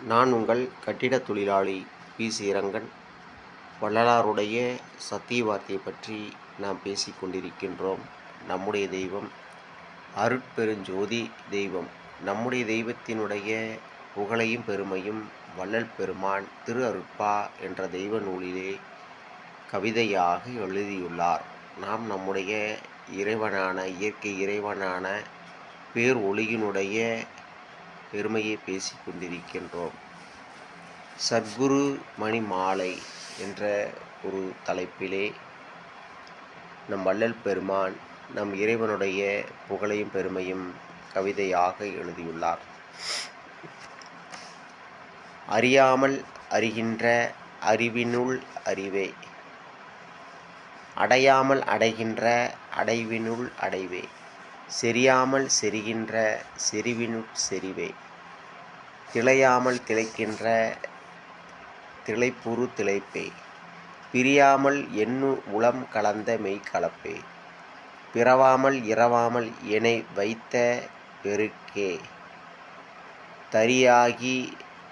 நான் உங்கள் கட்டிடத் தொழிலாளி பி.சி. ரங்கன். வள்ளலாருடைய சத்திய வார்த்தையை பற்றி நாம் பேசிக் கொண்டிருக்கின்றோம். நம்முடைய தெய்வம் அருட்பெருஞ்சோதி தெய்வம். நம்முடைய தெய்வத்தினுடைய புகழையும் பெருமையும் வள்ளல் பெருமான் திரு அருட்பா என்ற தெய்வ நூலிலே கவிதையாக எழுதியுள்ளார். நாம் நம்முடைய இறைவனான இயற்கை இறைவனான பேர் ஒளியினுடைய பெருமையை பேசிக் கொண்டிருக்கின்றோம். சத்குரு மணி மாலை என்ற ஒரு தலைப்பிலே நம் வள்ளல் பெருமான் நம் இறைவனுடைய புகழையும் பெருமையும் கவிதையாக எழுதியுள்ளார். அறியாமல் அறிகின்ற அறிவினுள் அறிவே, அடையாமல் அடைகின்ற அடைவினுள் அடைவே, செறியாமல் செறிகின்ற செறிவினுட் செறிவே, திளையாமல் திளைக்கின்ற திளைப்புறு திளைப்பே, பிரியாமல் எண்ணு உளம் கலந்த மெய்கலப்பே, பிறவாமல் இரவாமல் எனை வைத்த பெருக்கே, தரியாகி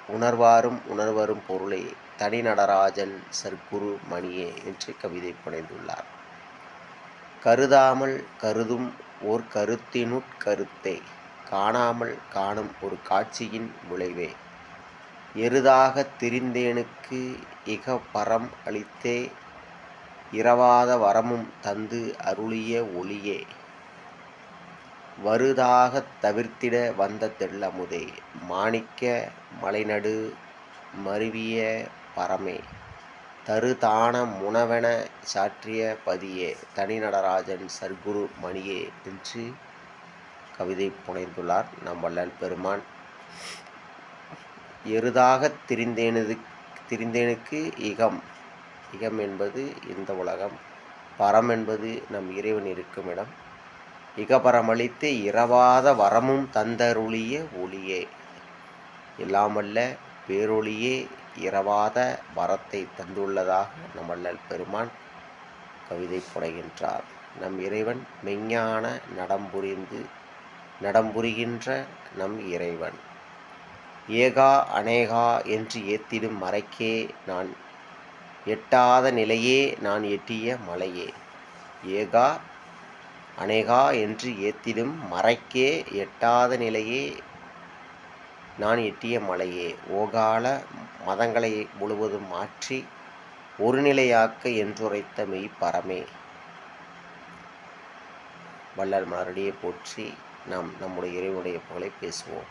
உணர்வாரும் உணர்வரும் பொருளே, தனி நடராஜன் சற்குரு மணியே என்று கவிதை புனைந்துள்ளார். கருதாமல் கருதும் ஓர் கருத்தினுட் கருத்தே, காணாமல் காணும் ஒரு காட்சியின் விளைவே, எருதாகத் திரிந்தேனுக்கு இகபரம் அளித்தே, இரவாத வரமும் தந்து அருளிய ஒளியே, வருதாகத் தவிர்த்திட வந்த தெள்ளமுதே, மாணிக்க மலைநடு மருவிய பரமே, தருதான முனவென சாற்றிய பதியே, தனி நடராஜன் சற்குரு மணியே என்று கவிதை புனைந்துள்ளார் நம் வள்ளல் பெருமான். எருதாகத் திரிந்தேனுக்கு இகம், இகம் என்பது இந்த உலகம், பரம் என்பது நம் இறைவன் இருக்கும் இடம், இகபரமளித்து இரவாத வரமும் தந்தருளிய ஒளியே, எல்லாமல்ல பேரொளியே இரவாத வரத்தை தந்துள்ளதாக நம் வள்ளல் பெருமான் கவிதை புனைகின்றார். நம் இறைவன் மெஞ்ஞான நடம்புரிகின்ற நம் இறைவன். ஏகா அநேகா என்று ஏத்திடும் மறைக்கே நான் எட்டாத நிலையே, நான் எட்டிய மலையே, ஏகா அநேகா என்று ஏத்திடும் மறைக்கே எட்டாத நிலையே, நான் எட்டிய மலையே, ஓகால மதங்களை முழுவதும் மாற்றி ஒருநிலையாக்க என்றுரைத்த மெய்ப்பரமே. வள்ளல் மலரடியை போற்றி நாம் நம்முடைய இறைவனுடைய புகழை பேசுவோம்.